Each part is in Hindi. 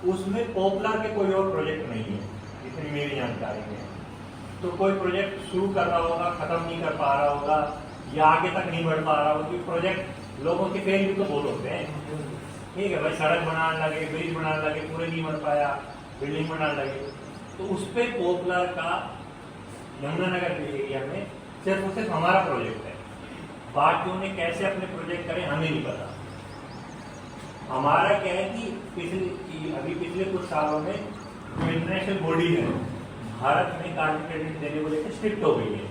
उसमें पॉपुलर के कोई और प्रोजेक्ट नहीं है जितनी मेरी जानकारी में। तो कोई प्रोजेक्ट शुरू कर रहा होगा, खत्म नहीं कर पा रहा होगा, या आगे तक नहीं बढ़ पा रहा होगा, क्योंकि प्रोजेक्ट लोगों के फेल भी तो बहुत होते हैं। ठीक है भाई, सड़क बनाने लगे, ब्रिज बनाने लगे, पूरे नहीं बन पाया, बिल्डिंग बनाने लगे। तो उस पर पॉपुलर का यमुनानगर के एरिया में सिर्फ और सिर्फ हमारा प्रोजेक्ट है। बाकियों ने कैसे अपने प्रोजेक्ट करें हमें नहीं पता। हमारा क्या है कि अभी पिछले कुछ सालों में जो इंटरनेशनल बॉडी है भारत में कार्बन क्रेडिट देने को लेकर स्ट्रिक्ट हो गई है।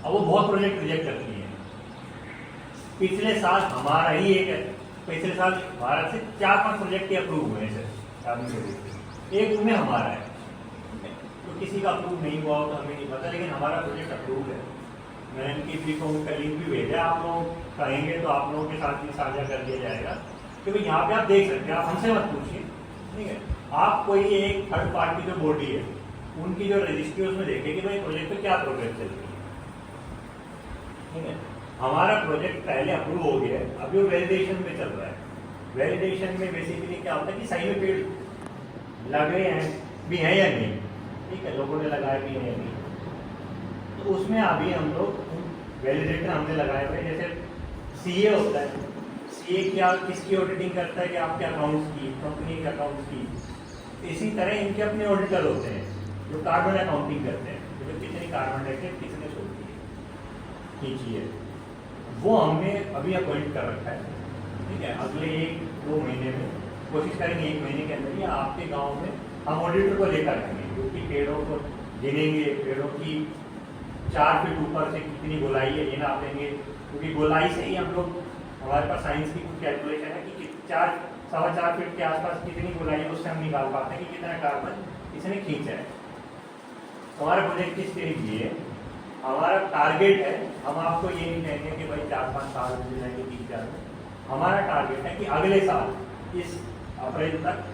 अब वो बहुत प्रोजेक्ट रिजेक्ट करती है। पिछले साल हमारा ही एक है, पिछले साल भारत से 4-5 प्रोजेक्ट ही अप्रूव हुए हैं कार्बन क्रेडिट, एक उनमें हमारा है। तो किसी का अप्रूव नहीं हुआ हो तो हमें नहीं पता, लेकिन हमारा प्रोजेक्ट अप्रूव है। मैंने किसी को उनका लिंक भी भेजा, आप लोग कहेंगे तो आप लोगों के साथ भी साझा कर दिया जाएगा। क्योंकि यहाँ पे आप देख सकते हैं, आप हमसे मत पूछिए, ठीक है। आप कोई एक थर्ड पार्टी जो बॉडी है उनकी जो रजिस्ट्री उसमें देखें कि भाई प्रोजेक्ट पे क्या प्रोग्रेस चल रही है, ठीक है। हमारा प्रोजेक्ट पहले अप्रूव हो गया है, अभी वो वैलिडेशन में चल रहा है। वैलिडेशन में बेसिकली क्या होता है कि सही में पेड़ लगे हैं भी हैं या नहीं, ठीक है, लोगों ने लगाए भी हैं या नहीं। तो उसमें अभी हम लोग वैलिडेटर हमने लगाए हुए, जैसे सीए होता है, सीए क्या किसकी ऑडिटिंग करता है कि आपके अकाउंट्स की, कंपनी के अकाउंट्स की। इसी तरह इनके अपने ऑडिटर होते हैं जो कार्बन अकाउंटिंग करते हैं, जो कितनी कार्बन डाइऑक्साइड कितने छोड़ती है, खींची है, वो हमने अभी अपॉइंट कर रखा है, ठीक है। अगले 1-2 महीने में कोशिश करेंगे, 1 महीने के अंदर ही आपके गाँव में हम ऑडिटर को लेकर आएंगे, क्योंकि पेड़ों को गिनेंगे, पेड़ों की 4 फीट ऊपर से कितनी गोलाई है ये नाप देंगे, क्योंकि गोलाई से ही हम लोग, हमारे पास साइंस की कुछ कैलकुलेशन है कि 4-4.25 फीट के आसपास कितनी गोलाई है, उससे हम निकाल पाते हैं कि कितना कार्बन इसने खींचा है। हमारा प्रोजेक्ट की स्टेज ये है, हमारा टारगेट है, हम आपको ये नहीं कहेंगे कि भाई 4-5 साल मिल जाएंगे, 3 साल में। हमारा टारगेट है कि अगले साल इस अप्रैल तक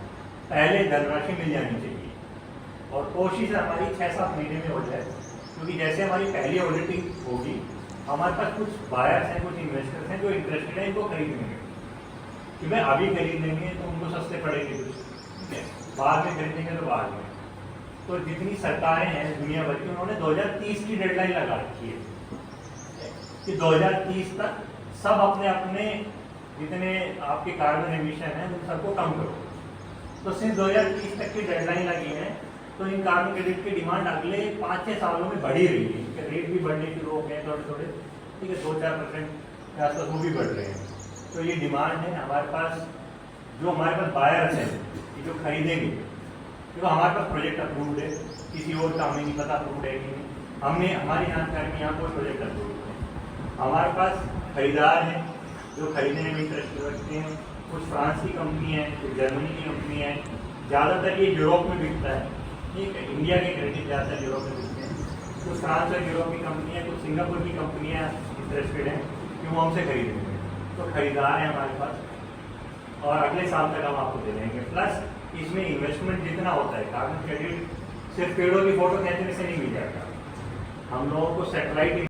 पहले धनराशि मिल जानी चाहिए, और कोशिश हमारी 6-7 महीने में हो जाए, क्योंकि जैसे हमारी पहली ऑडिटिंग होगी हमारे पास कुछ बायर्स हैं, कुछ इन्वेस्टर्स हैं जो इंटरेस्टेड हैं इनको खरीदने कि भाई अभी खरीद लेंगे तो उनको सस्ते पड़ेंगे कुछ, ठीक है, बाद में खरीदेंगे तो बाद में। तो जितनी सरकारें हैं दुनिया भर की, उन्होंने 2030 की डेडलाइन लगा रखी है कि 2030 तक सब अपने अपने जितने आपके कार्बन एमिशन हैं उन सबको कम करो। तो सिर्फ 2030 तक की डेडलाइन लगी है, तो इन कार्बन क्रेडिट की डिमांड अगले 5-6 सालों में बढ़ ही रही है। इसके रेट भी बढ़ने शुरू हो गए थोड़े, ठीक है, 2-4% के आसपास वो भी बढ़ रहे हैं। तो ये डिमांड है हमारे पास, जो हमारे पास बायर्स हैं कि जो खरीदेंगे, क्योंकि हमारे पास प्रोजेक्ट अप्रूव्ड है, किसी और का हमें नहीं पता अप्रूव्ड है कि नहीं, हमने हमारी जानकारी में यहाँ कोई प्रोजेक्ट अप्रूव्ड है। हमारे पास खरीदार हैं जो खरीदने में इंटरेस्ट रखते हैं, कुछ फ्रांस की कंपनी है, कुछ जर्मनी की कंपनी है, ज़्यादातर ये यूरोप में बिकता है, ठीक है। इंडिया के क्रेडिट ज़्यादातर यूरोप में बिकते हैं, कुछ फ्रांस और यूरोप की कंपनी है, कुछ सिंगापुर की कंपनियाँ इंटरेस्टेड हैं कि वो हमसे खरीदेंगे। तो खरीदार हैं हमारे पास, और अगले साल तक हम आपको दे देंगे। प्लस इसमें इन्वेस्टमेंट जितना होता है, कार्बन क्रेडिट सिर्फ पेड़ों की फोटो खींचने से नहीं मिल जाता, हम लोगों को सैटेलाइट